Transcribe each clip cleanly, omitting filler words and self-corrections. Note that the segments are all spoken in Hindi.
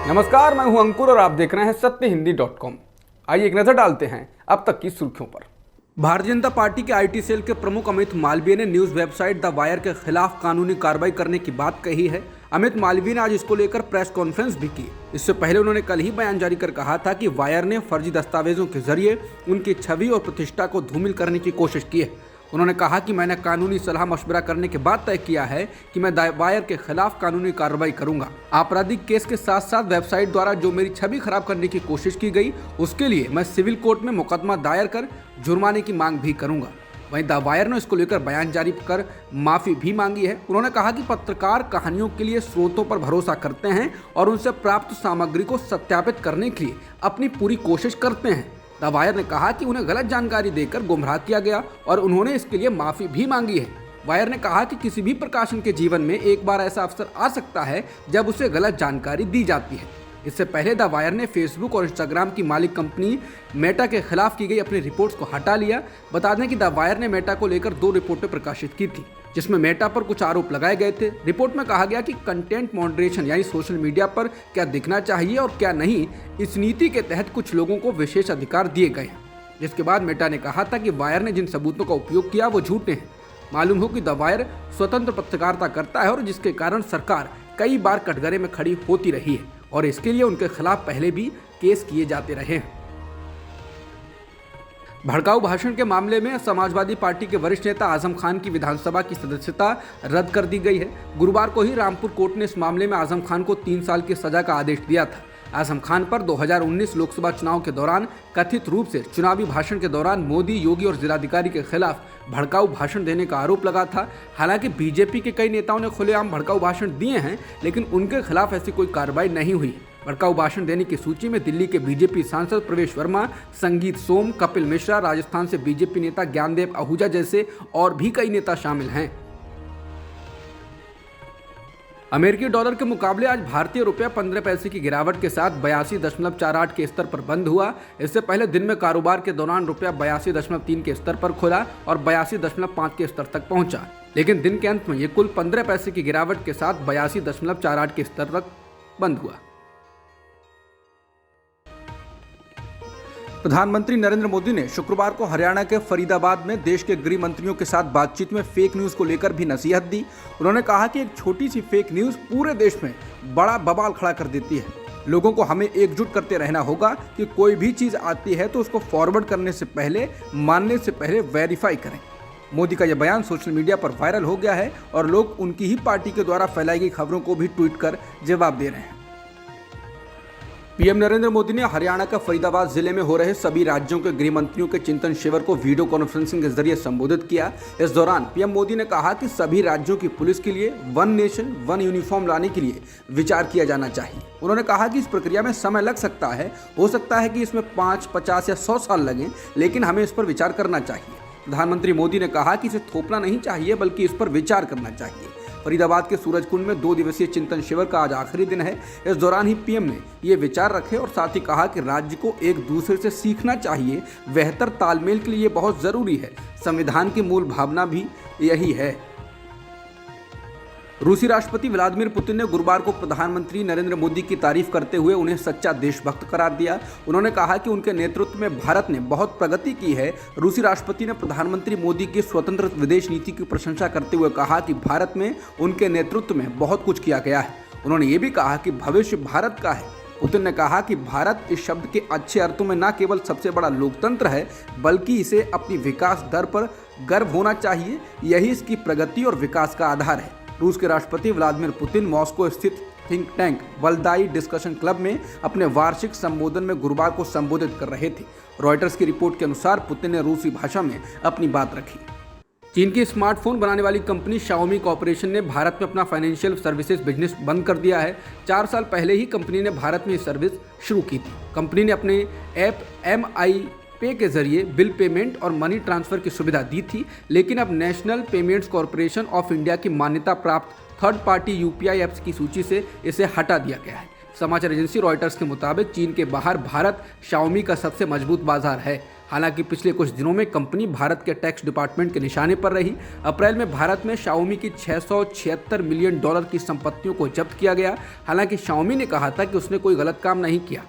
नमस्कार, मैं हूं अंकुर और आप देख रहे हैं सत्यहिंदी.com। आइए एक नजर डालते हैं अब तक की सुर्खियों पर। भारतीय जनता पार्टी के आईटी सेल के प्रमुख अमित मालवीय ने न्यूज वेबसाइट द वायर के खिलाफ कानूनी कार्रवाई करने की बात कही है। अमित मालवीय ने आज इसको लेकर प्रेस कॉन्फ्रेंस भी की। इससे पहले उन्होंने कल ही बयान जारी कर कहा था कि वायर ने फर्जी दस्तावेजों के जरिए उनकी छवि और प्रतिष्ठा को धूमिल करने की कोशिश की है। उन्होंने कहा कि मैंने कानूनी सलाह मशवरा करने के बाद तय किया है कि मैं वायर के खिलाफ कानूनी कार्रवाई करूंगा। आपराधिक केस के साथ साथ वेबसाइट द्वारा जो मेरी छवि खराब करने की कोशिश की गई उसके लिए मैं सिविल कोर्ट में मुकदमा दायर कर जुर्माने की मांग भी करूंगा। वहीं द वायर ने इसको लेकर बयान जारी कर माफी भी मांगी है। उन्होंने कहा कि पत्रकार कहानियों के लिए स्रोतों पर भरोसा करते हैं और उनसे प्राप्त सामग्री को सत्यापित करने के लिए अपनी पूरी कोशिश करते हैं। द वायर ने कहा कि उन्हें गलत जानकारी देकर गुमराह किया गया और उन्होंने इसके लिए माफी भी मांगी है। वायर ने कहा कि किसी भी प्रकाशन के जीवन में एक बार ऐसा अवसर आ सकता है जब उसे गलत जानकारी दी जाती है। इससे पहले द वायर ने फेसबुक और इंस्टाग्राम की मालिक कंपनी मेटा के खिलाफ की गई अपनी रिपोर्ट्स को हटा लिया। बता दें कि द वायर ने मेटा को लेकर 2 रिपोर्टें प्रकाशित की थी जिसमें मेटा पर कुछ आरोप लगाए गए थे। रिपोर्ट में कहा गया कि कंटेंट मॉडरेशन यानी सोशल मीडिया पर क्या दिखना चाहिए और क्या नहीं, इस नीति के तहत कुछ लोगों को विशेष अधिकार दिए गए हैं। जिसके बाद मेटा ने कहा था कि वायर ने जिन सबूतों का उपयोग किया वो झूठे हैं। मालूम हो कि द वायर स्वतंत्र पत्रकारिता करता है और जिसके कारण सरकार कई बार कटघरे में खड़ी होती रही है और इसके लिए उनके खिलाफ पहले भी केस किए जाते रहे हैं। भड़काऊ भाषण के मामले में समाजवादी पार्टी के वरिष्ठ नेता आजम खान की विधानसभा की सदस्यता रद्द कर दी गई है। गुरुवार को ही रामपुर कोर्ट ने इस मामले में आजम खान को 3 साल की सजा का आदेश दिया था। आजम खान पर 2019 लोकसभा चुनाव के दौरान कथित रूप से चुनावी भाषण के दौरान मोदी, योगी और जिलाधिकारी के खिलाफ भड़काऊ भाषण देने का आरोप लगा था। हालांकि बीजेपी के कई नेताओं ने खुलेआम भड़काऊ भाषण दिए हैं लेकिन उनके खिलाफ ऐसी कोई कार्रवाई नहीं हुई। भड़काऊ भाषण देने की सूची में दिल्ली के बीजेपी सांसद प्रवेश वर्मा, संगीत सोम, कपिल मिश्रा, राजस्थान से बीजेपी नेता ज्ञानदेव आहूजा जैसे और भी कई नेता शामिल हैं। अमेरिकी डॉलर के मुकाबले आज भारतीय रुपया 15 पैसे की गिरावट के साथ 82.48 के स्तर पर बंद हुआ। इससे पहले दिन में कारोबार के दौरान रुपया 82.3 के स्तर पर खुला और 82.5 के स्तर तक पहुंचा, लेकिन दिन के अंत में ये कुल 15 पैसे की गिरावट के साथ 82.48 के स्तर तक बंद हुआ। प्रधानमंत्री नरेंद्र मोदी ने शुक्रवार को हरियाणा के फरीदाबाद में देश के गृह मंत्रियों के साथ बातचीत में फेक न्यूज को लेकर भी नसीहत दी। उन्होंने कहा कि एक छोटी सी फेक न्यूज पूरे देश में बड़ा बवाल खड़ा कर देती है। लोगों को हमें एकजुट करते रहना होगा कि कोई भी चीज आती है तो उसको फॉरवर्ड करने से पहले, मानने से पहले वेरीफाई करें। मोदी का यह बयान सोशल मीडिया पर वायरल हो गया है और लोग उनकी ही पार्टी के द्वारा फैलाई गई खबरों को भी ट्वीट कर जवाब दे रहे हैं। पीएम नरेंद्र मोदी ने हरियाणा का फरीदाबाद जिले में हो रहे सभी राज्यों के गृह मंत्रियों के चिंतन शिविर को वीडियो कॉन्फ्रेंसिंग के जरिए संबोधित किया। इस दौरान पीएम मोदी ने कहा कि सभी राज्यों की पुलिस के लिए वन नेशन वन यूनिफॉर्म लाने के लिए विचार किया जाना चाहिए। उन्होंने कहा कि इस प्रक्रिया में समय लग सकता है, हो सकता है कि इसमें 5, 50 या 100 साल लगें, लेकिन हमें इस पर विचार करना चाहिए। प्रधानमंत्री मोदी ने कहा कि इसे थोपना नहीं चाहिए बल्कि इस पर विचार करना चाहिए। फरीदाबाद के सूरजकुंड में 2 दिवसीय चिंतन शिविर का आज आखिरी दिन है। इस दौरान ही पीएम ने ये विचार रखे और साथ ही कहा कि राज्य को एक दूसरे से सीखना चाहिए। बेहतर तालमेल के लिए बहुत जरूरी है। संविधान की मूल भावना भी यही है। रूसी राष्ट्रपति व्लादिमीर पुतिन ने गुरुवार को प्रधानमंत्री नरेंद्र मोदी की तारीफ करते हुए उन्हें सच्चा देशभक्त करार दिया। उन्होंने कहा कि उनके नेतृत्व में भारत ने बहुत प्रगति की है। रूसी राष्ट्रपति ने प्रधानमंत्री मोदी की स्वतंत्र विदेश नीति की प्रशंसा करते हुए कहा कि भारत में उनके नेतृत्व में बहुत कुछ किया गया है। उन्होंने ये भी कहा कि भविष्य भारत का है। पुतिन ने कहा कि भारत इस शब्द के अच्छे अर्थों में न केवल सबसे बड़ा लोकतंत्र है बल्कि इसे अपनी विकास दर पर गर्व होना चाहिए। यही इसकी प्रगति और विकास का आधार है। रूस के राष्ट्रपति व्लादिमीर पुतिन मॉस्को स्थित think tank Valdai discussion club में अपने वार्षिक संबोधन में गुरुवार को संबोधित कर रहे थे। रॉयटर्स की रिपोर्ट के अनुसार पुतिन ने रूसी भाषा में अपनी बात रखी। चीन की स्मार्टफोन बनाने वाली कंपनी शाओमी कॉर्पोरेशन ने भारत में अपना फाइनेंशियल सर्विसेज बिजनेस बंद कर दिया है। 4 साल पहले ही कंपनी ने भारत में ये सर्विस शुरू की थी। कंपनी ने अपने ऐप MI पे के जरिए बिल पेमेंट और मनी ट्रांसफर की सुविधा दी थी, लेकिन अब national payments corporation of India की मान्यता प्राप्त थर्ड पार्टी UPI ऐप्स की सूची से इसे हटा दिया गया है। समाचार एजेंसी रॉयटर्स के मुताबिक चीन के बाहर भारत शाओमी का सबसे मजबूत बाजार है। हालांकि पिछले कुछ दिनों में कंपनी भारत के टैक्स डिपार्टमेंट के निशाने पर रही। अप्रैल में भारत में शाओमी की 676 मिलियन डॉलर की संपत्तियों को जब्त किया गया। हालांकि शाओमी ने कहा था कि उसने कोई गलत काम नहीं किया।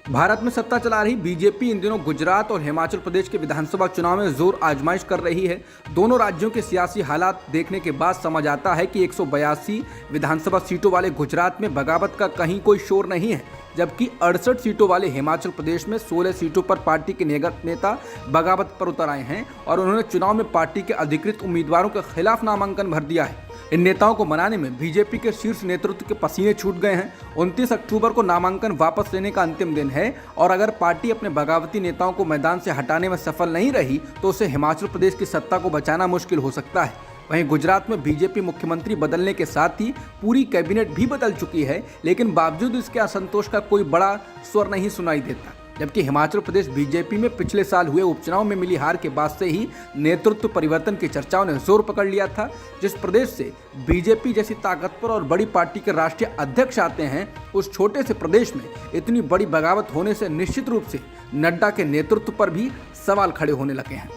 भारत में सत्ता चला रही बीजेपी इन दिनों गुजरात और हिमाचल प्रदेश के विधानसभा चुनाव में जोर आजमाइश कर रही है। दोनों राज्यों के सियासी हालात देखने के बाद समझ आता है कि 182 विधानसभा सीटों वाले गुजरात में बगावत का कहीं कोई शोर नहीं है, जबकि 68 सीटों वाले हिमाचल प्रदेश में 16 सीटों पर पार्टी के नेता बगावत पर उतर आए हैं और उन्होंने चुनाव में पार्टी के अधिकृत उम्मीदवारों के खिलाफ नामांकन भर दिया है। इन नेताओं को मनाने में बीजेपी के शीर्ष नेतृत्व के पसीने छूट गए हैं। 29 अक्टूबर को नामांकन वापस लेने का अंतिम दिन है और अगर पार्टी अपने बगावती नेताओं को मैदान से हटाने में सफल नहीं रही तो उसे हिमाचल प्रदेश की सत्ता को बचाना मुश्किल हो सकता है। वहीं गुजरात में बीजेपी मुख्यमंत्री बदलने के साथ ही पूरी कैबिनेट भी बदल चुकी है, लेकिन बावजूद इसके असंतोष का कोई बड़ा स्वर नहीं सुनाई देता। जबकि हिमाचल प्रदेश बीजेपी में पिछले साल हुए उपचुनाव में मिली हार के बाद से ही नेतृत्व परिवर्तन की चर्चाओं ने जोर पकड़ लिया था। जिस प्रदेश से बीजेपी जैसी ताकतवर और बड़ी पार्टी के राष्ट्रीय अध्यक्ष आते हैं, उस छोटे से प्रदेश में इतनी बड़ी बगावत होने से निश्चित रूप से नड्डा के नेतृत्व पर भी सवाल खड़े होने लगे हैं।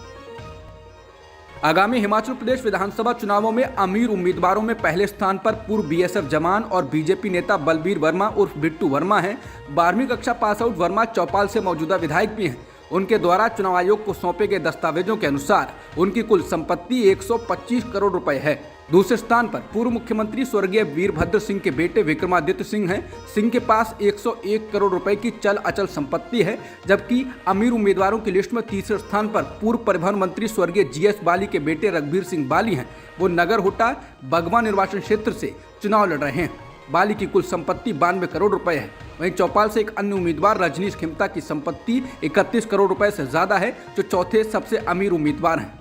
आगामी हिमाचल प्रदेश विधानसभा चुनावों में अमीर उम्मीदवारों में पहले स्थान पर पूर्व बीएसएफ जवान और बीजेपी नेता बलबीर वर्मा उर्फ बिट्टू वर्मा हैं। 12वीं कक्षा पास आउट वर्मा चौपाल से मौजूदा विधायक भी हैं। उनके द्वारा चुनाव आयोग को सौंपे गए दस्तावेजों के अनुसार उनकी कुल संपत्ति 125 करोड़ रुपए है। दूसरे स्थान पर पूर्व मुख्यमंत्री स्वर्गीय वीरभद्र सिंह के बेटे विक्रमादित्य सिंह हैं। सिंह के पास 101 करोड़ रुपए की चल अचल संपत्ति है, जबकि अमीर उम्मीदवारों की लिस्ट में तीसरे स्थान पर पूर्व परिवहन मंत्री स्वर्गीय जीएस बाली के बेटे रघबीर सिंह बाली हैं। वो नगर हुटा बगवा निर्वाचन क्षेत्र से चुनाव लड़ रहे हैं। बाली की कुल संपत्ति 92 करोड़ रुपए है। वहीं चौपाल से एक अन्य उम्मीदवार रजनीश खिमता की संपत्ति 31 करोड़ रुपए से ज्यादा है, जो चौथे सबसे अमीर उम्मीदवार हैं।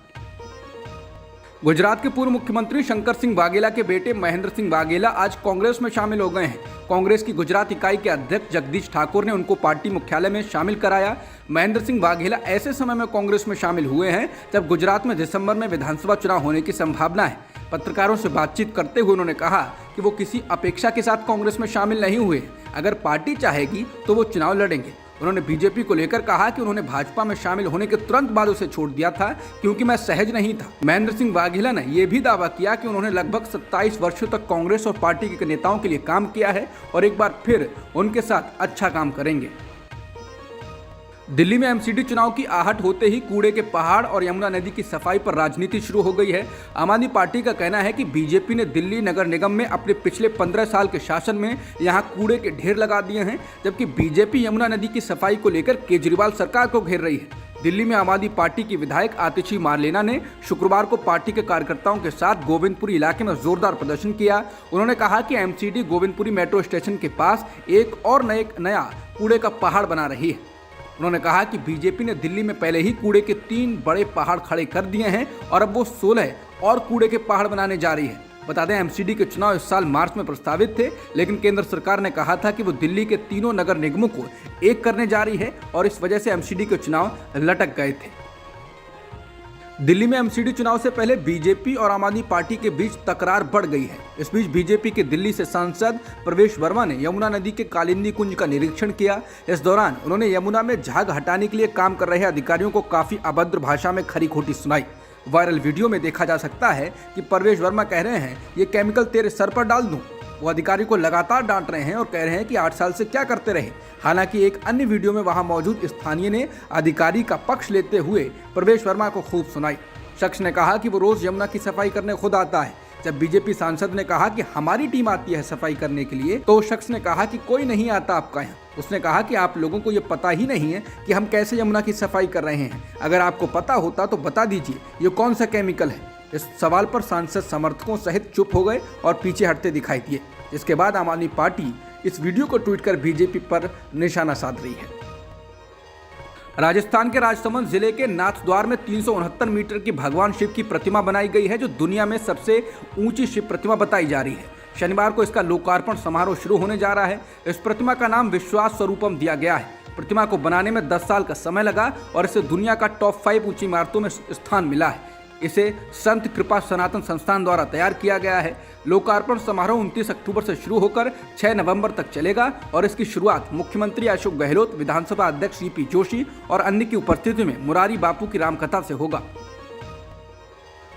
गुजरात के पूर्व मुख्यमंत्री शंकर सिंह वाघेला के बेटे महेंद्र सिंह वाघेला आज कांग्रेस में शामिल हो गए हैं। कांग्रेस की गुजरात इकाई के अध्यक्ष जगदीश ठाकुर ने उनको पार्टी मुख्यालय में शामिल कराया। महेंद्र सिंह वाघेला ऐसे समय में कांग्रेस में शामिल हुए हैं जब गुजरात में दिसंबर में विधानसभा चुनाव होने की संभावना है। पत्रकारों से बातचीत करते हुए उन्होंने कहा कि वो किसी अपेक्षा के साथ कांग्रेस में शामिल नहीं हुए। अगर पार्टी चाहेगी तो वो चुनाव लड़ेंगे। उन्होंने बीजेपी को लेकर कहा कि उन्होंने भाजपा में शामिल होने के तुरंत बाद उसे छोड़ दिया था क्योंकि मैं सहज नहीं था। महेंद्र सिंह वाघेला ने यह भी दावा किया कि उन्होंने लगभग 27 वर्षों तक कांग्रेस और पार्टी के नेताओं के लिए काम किया है और एक बार फिर उनके साथ अच्छा काम करेंगे। दिल्ली में एमसीडी चुनाव की आहट होते ही कूड़े के पहाड़ और यमुना नदी की सफाई पर राजनीति शुरू हो गई है। आम आदमी पार्टी का कहना है कि बीजेपी ने दिल्ली नगर निगम में अपने पिछले 15 साल के शासन में यहां कूड़े के ढेर लगा दिए हैं, जबकि बीजेपी यमुना नदी की सफाई को लेकर केजरीवाल सरकार को घेर रही है। दिल्ली में आम आदमी पार्टी की विधायक आतिशी मारलेना ने शुक्रवार को पार्टी के कार्यकर्ताओं के साथ गोविंदपुरी इलाके में जोरदार प्रदर्शन किया। उन्होंने कहा कि एमसीडी गोविंदपुरी मेट्रो स्टेशन के पास एक और नया कूड़े का पहाड़ बना रही है। उन्होंने कहा कि बीजेपी ने दिल्ली में पहले ही कूड़े के 3 बड़े पहाड़ खड़े कर दिए हैं और अब वो 16 और कूड़े के पहाड़ बनाने जा रही है। बता दें, एमसीडी के चुनाव इस साल मार्च में प्रस्तावित थे, लेकिन केंद्र सरकार ने कहा था कि वो दिल्ली के तीनों नगर निगमों को एक करने जा रही है और इस वजह से एमसीडी के चुनाव लटक गए थे। दिल्ली में एमसीडी चुनाव से पहले बीजेपी और आम आदमी पार्टी के बीच तकरार बढ़ गई है। इस बीच बीजेपी के दिल्ली से सांसद प्रवेश वर्मा ने यमुना नदी के कालिंदी कुंज का निरीक्षण किया। इस दौरान उन्होंने यमुना में झाग हटाने के लिए काम कर रहे अधिकारियों को काफी अभद्र भाषा में खरी खोटी सुनाई। वायरल वीडियो में देखा जा सकता है कि प्रवेश वर्मा कह रहे हैं, ये केमिकल तेरे सर पर डाल दूं। वो अधिकारी को लगातार डांट रहे हैं और कह रहे हैं कि 8 साल से क्या करते रहे। हालांकि एक अन्य वीडियो में वहां मौजूद स्थानीय ने अधिकारी का पक्ष लेते हुए प्रवेश वर्मा को खूब सुनाई। शख्स ने कहा कि वो रोज यमुना की सफाई करने खुद आता है। जब बीजेपी सांसद ने कहा कि हमारी टीम आती है सफाई करने के लिए, तो उस शख्स ने कहा कि कोई नहीं आता आपका यहाँ। उसने कहा कि आप लोगों को ये पता ही नहीं है कि हम कैसे यमुना की सफाई कर रहे हैं। अगर आपको पता होता तो बता दीजिए ये कौन सा केमिकल है। इस सवाल पर सांसद समर्थकों सहित चुप हो गए और पीछे हटते दिखाई दिए। इसके बाद आम आदमी पार्टी इस वीडियो को ट्वीट कर बीजेपी पर निशाना साध रही है। राजस्थान के राजसमंद जिले के नाथद्वार में 369 मीटर की भगवान शिव की प्रतिमा बनाई गई है, जो दुनिया में सबसे ऊंची शिव प्रतिमा बताई जा रही है। शनिवार को इसका लोकार्पण समारोह शुरू होने जा रहा है। इस प्रतिमा का नाम विश्वास स्वरूपम दिया गया है। प्रतिमा को बनाने में 10 साल का समय लगा और इसे दुनिया का टॉप 5 ऊंची इमारतों में स्थान मिला है। इसे संत कृपा सनातन संस्थान द्वारा तैयार किया गया है। लोकार्पण समारोह 29 अक्टूबर से शुरू होकर 6 नवंबर तक चलेगा और इसकी शुरुआत मुख्यमंत्री अशोक गहलोत, विधानसभा अध्यक्ष सीपी जोशी और अन्य की उपस्थिति में मुरारी बापू की रामकथा से होगा।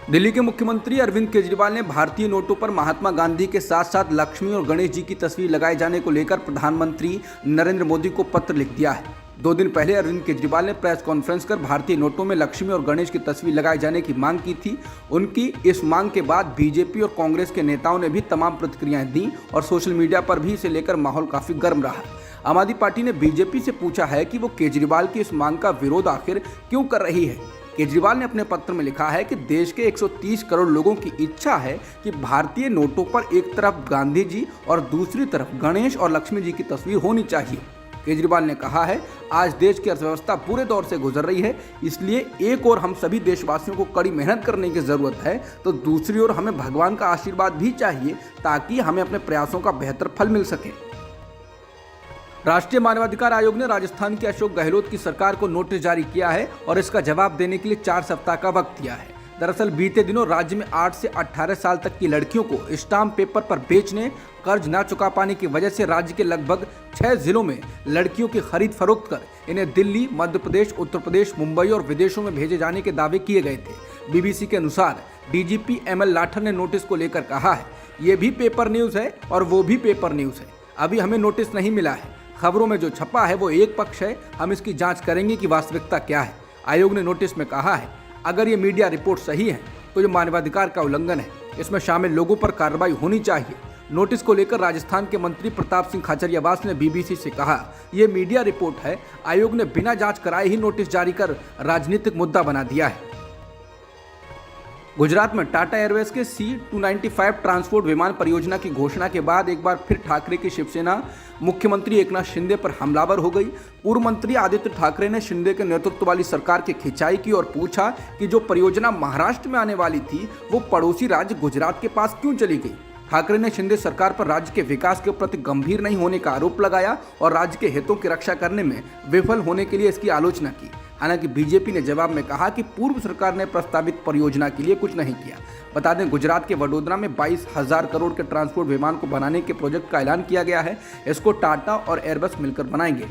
दिल्ली के मुख्यमंत्री अरविंद केजरीवाल ने भारतीय नोटों पर महात्मा गांधी के साथ साथ लक्ष्मी और गणेश जी की तस्वीर लगाए जाने को लेकर प्रधानमंत्री नरेंद्र मोदी को पत्र लिख दिया है। 2 दिन पहले अरविंद केजरीवाल ने प्रेस कॉन्फ्रेंस कर भारतीय नोटों में लक्ष्मी और गणेश की तस्वीर लगाए जाने की मांग की थी। उनकी इस मांग के बाद बीजेपी और कांग्रेस के नेताओं ने भी तमाम प्रतिक्रियाएं दी और सोशल मीडिया पर भी इसे लेकर माहौल काफी गर्म रहा। आम आदमी पार्टी ने बीजेपी से पूछा है कि वो केजरीवाल की इस मांग का विरोध आखिर क्यों कर रही है। केजरीवाल ने अपने पत्र में लिखा है कि देश के 130 करोड़ लोगों की इच्छा है कि भारतीय नोटों पर एक तरफ गांधी जी और दूसरी तरफ गणेश और लक्ष्मी जी की तस्वीर होनी चाहिए। केजरीवाल ने कहा है, आज देश की अर्थव्यवस्था बुरे दौर से गुजर रही है, इसलिए एक और हम सभी देशवासियों को कड़ी मेहनत करने की जरूरत है, तो दूसरी ओर हमें भगवान का आशीर्वाद भी चाहिए ताकि हमें अपने प्रयासों का बेहतर फल मिल सके। राष्ट्रीय मानवाधिकार आयोग ने राजस्थान के अशोक गहलोत की सरकार को नोटिस जारी किया है और इसका जवाब देने के लिए 4 सप्ताह का वक्त दिया है। दरअसल बीते दिनों राज्य में 8 से 18 साल तक की लड़कियों को स्टाम्प पेपर पर बेचने, कर्ज न चुका पाने की वजह से राज्य के लगभग 6 जिलों में लड़कियों की खरीद फरोख्त कर इन्हें दिल्ली, मध्य प्रदेश, उत्तर प्रदेश, मुंबई और विदेशों में भेजे जाने के दावे किए गए थे। बीबीसी के अनुसार डीजीपी एमएल लाठर ने नोटिस को लेकर कहा है, ये भी पेपर न्यूज है और वो भी पेपर न्यूज है। अभी हमें नोटिस नहीं मिला है। खबरों में जो छपा है वो एक पक्ष है, हम इसकी जांच करेंगे कि वास्तविकता क्या है। आयोग ने नोटिस में कहा है, अगर ये मीडिया रिपोर्ट सही है तो ये मानवाधिकार का उल्लंघन है, इसमें शामिल लोगों पर कार्रवाई होनी चाहिए। नोटिस को लेकर राजस्थान के मंत्री प्रताप सिंह खाचरियावास ने बीबीसी से कहा, ये मीडिया रिपोर्ट है, आयोग ने बिना जांच कराए ही नोटिस जारी कर राजनीतिक मुद्दा बना दिया है। गुजरात में टाटा एयरवेज के C-295 ट्रांसपोर्ट विमान परियोजना की घोषणा के बाद एक बार फिर ठाकरे की शिवसेना मुख्यमंत्री एकनाथ शिंदे पर हमलावर हो गई। पूर्व मंत्री आदित्य ठाकरे ने शिंदे के नेतृत्व वाली सरकार की खिंचाई की और पूछा कि जो परियोजना महाराष्ट्र में आने वाली थी वो पड़ोसी राज्य गुजरात के पास क्यों चली गई। ठाकरे ने शिंदे सरकार पर राज्य के विकास के प्रति गंभीर नहीं होने का आरोप लगाया और राज्य के हितों की रक्षा करने में विफल होने के लिए इसकी आलोचना की। हालांकि बीजेपी ने जवाब में कहा कि पूर्व सरकार ने प्रस्तावित परियोजना के लिए कुछ नहीं किया। बता दें, गुजरात के वडोदरा में 22,000 करोड़ के ट्रांसपोर्ट विमान को बनाने के प्रोजेक्ट का ऐलान किया गया है। इसको टाटा और एयरबस मिलकर बनाएंगे।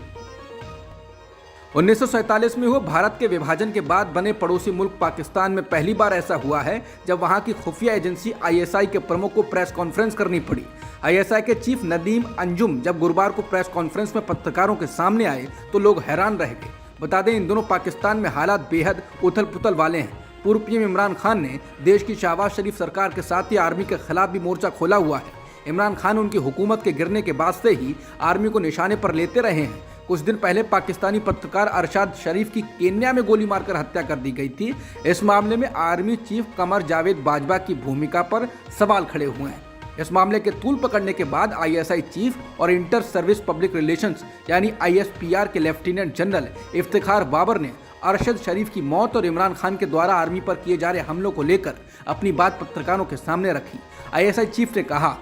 1947 में हुए भारत के विभाजन के बाद बने पड़ोसी मुल्क पाकिस्तान में पहली बार ऐसा हुआ है जब वहां की खुफिया एजेंसी ISI के प्रमुख को प्रेस कॉन्फ्रेंस करनी पड़ी। ISI के चीफ नदीम अंजुम जब गुरुवार को प्रेस कॉन्फ्रेंस में पत्रकारों के सामने आए तो लोग हैरान रह गए। बता दें, इन दोनों पाकिस्तान में हालात बेहद उथल पुथल वाले हैं। पूर्व पीएम इमरान खान ने देश की शहबाज शरीफ सरकार के साथ ही आर्मी के खिलाफ भी मोर्चा खोला हुआ है। इमरान खान उनकी हुकूमत के गिरने के बाद से ही आर्मी को निशाने पर लेते रहे हैं। कुछ दिन पहले पाकिस्तानी पत्रकार अरशाद शरीफ की केन्या में गोली मारकर हत्या कर दी गई थी। इस मामले में आर्मी चीफ कमर जावेद बाजवा की भूमिका पर सवाल खड़े हुए हैं। इस मामले के तूल पकड़ने के बाद ISI चीफ और इंटर सर्विस पब्लिक रिलेशंस यानी ISPR के लेफ्टिनेंट जनरल इफ्तिखार बाबर ने अरशद शरीफ की मौत और इमरान खान के द्वारा आर्मी पर किए जा रहे हमलों को लेकर अपनी बात पत्रकारों के सामने रखी। ISI चीफ ने कहा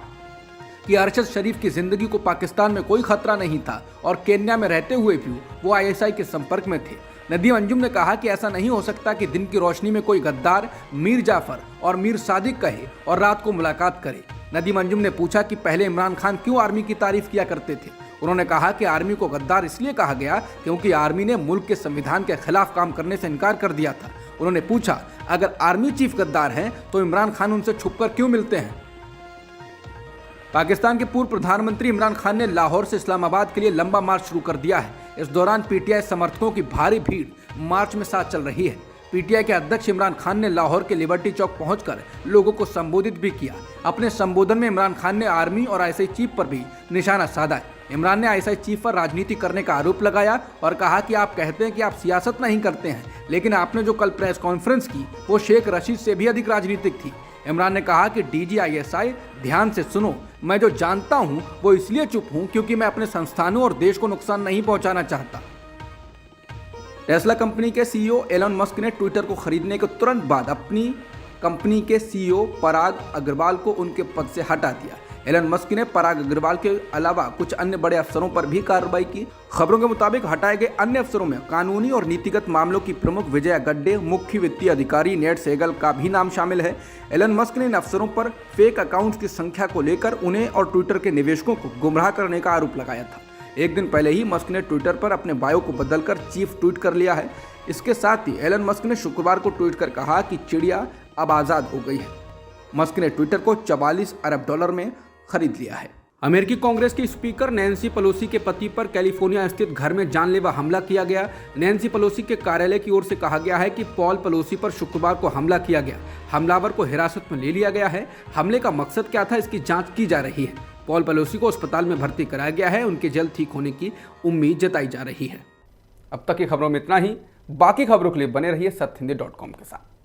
कि अरशद शरीफ की जिंदगी को पाकिस्तान में कोई खतरा नहीं था और केन्या में रहते हुए भी वो ISI के संपर्क में थे। नदीम अंजुम ने कहा कि ऐसा नहीं हो सकता कि दिन की रोशनी में कोई गद्दार मीर जाफर और मीर सादिक कहे और रात को मुलाकात करे। नदीम अंजुम ने पूछा कि पहले इमरान खान क्यों आर्मी की तारीफ किया करते थे। उन्होंने कहा कि आर्मी को गद्दार इसलिए कहा गया क्योंकि आर्मी ने मुल्क के संविधान के खिलाफ काम करने से इनकार कर दिया था। उन्होंने पूछा, अगर आर्मी चीफ गद्दार हैं तो इमरान खान उनसे छुपकर क्यों मिलते हैं। पाकिस्तान के पूर्व प्रधानमंत्री इमरान खान ने लाहौर से इस्लामाबाद के लिए लंबा मार्च शुरू कर दिया है। इस दौरान PTI समर्थकों की भारी भीड़ मार्च में साथ चल रही है। PTI के अध्यक्ष इमरान खान ने लाहौर के लिबर्टी चौक पहुंचकर लोगों को संबोधित भी किया। अपने संबोधन में इमरान खान ने आर्मी और ISI चीफ पर भी निशाना साधा है। इमरान ने ISI चीफ पर राजनीति करने का आरोप लगाया और कहा कि आप कहते हैं कि आप सियासत नहीं करते हैं, लेकिन आपने जो कल प्रेस कॉन्फ्रेंस की वो शेख रशीद से भी अधिक राजनीतिक थी। इमरान ने कहा कि DG ISI ध्यान से सुनो, मैं जो जानता हूं वो इसलिए चुप हूं क्योंकि मैं अपने संस्थानों और देश को नुकसान नहीं पहुंचाना चाहता। टेस्ला कंपनी के CEO एलन मस्क ने ट्विटर को खरीदने के तुरंत बाद अपनी कंपनी के CEO पराग अग्रवाल को उनके पद से हटा दिया। एलन मस्क ने पराग अग्रवाल के अलावा कुछ अन्य बड़े अफसरों पर भी कार्रवाई की। खबरों के मुताबिक हटाए गए अन्य अफसरों में कानूनी और नीतिगत मामलों की प्रमुख विजया गड्डे, मुख्य वित्तीय अधिकारी नेड सेगल का भी नाम शामिल है। एलन मस्क ने इन अफसरों पर फेक अकाउंट्स की संख्या को लेकर उन्हें और ट्विटर के निवेशकों को गुमराह करने का आरोप लगाया था। एक दिन पहले ही मस्क ने ट्विटर पर अपने बायो को बदलकर चीफ ट्वीट कर लिया है। इसके साथ ही एलन मस्क ने शुक्रवार को ट्वीट कर कहा कि चिड़िया अब आज़ाद हो गई है। मस्क ने ट्विटर को $44 अरब में खरीद लिया है। अमेरिकी कांग्रेस की स्पीकर नैन्सी पेलोसी के पति पर कैलिफोर्निया स्थित घर में जानलेवा हमला किया गया। नैन्सी पेलोसी के कार्यालय की ओर से कहा गया है कि पॉल पेलोसी पर शुक्रवार को हमला किया गया। हमलावर को हिरासत में ले लिया गया है। हमले का मकसद क्या था, इसकी जांच की जा रही है। पॉल पेलोसी को अस्पताल में भर्ती कराया गया है। उनके जल्द ठीक होने की उम्मीद जताई जा रही है। अब तक की खबरों में इतना ही। बाकी खबरों के लिए बने रहिए सत्यहिंदी.com के साथ।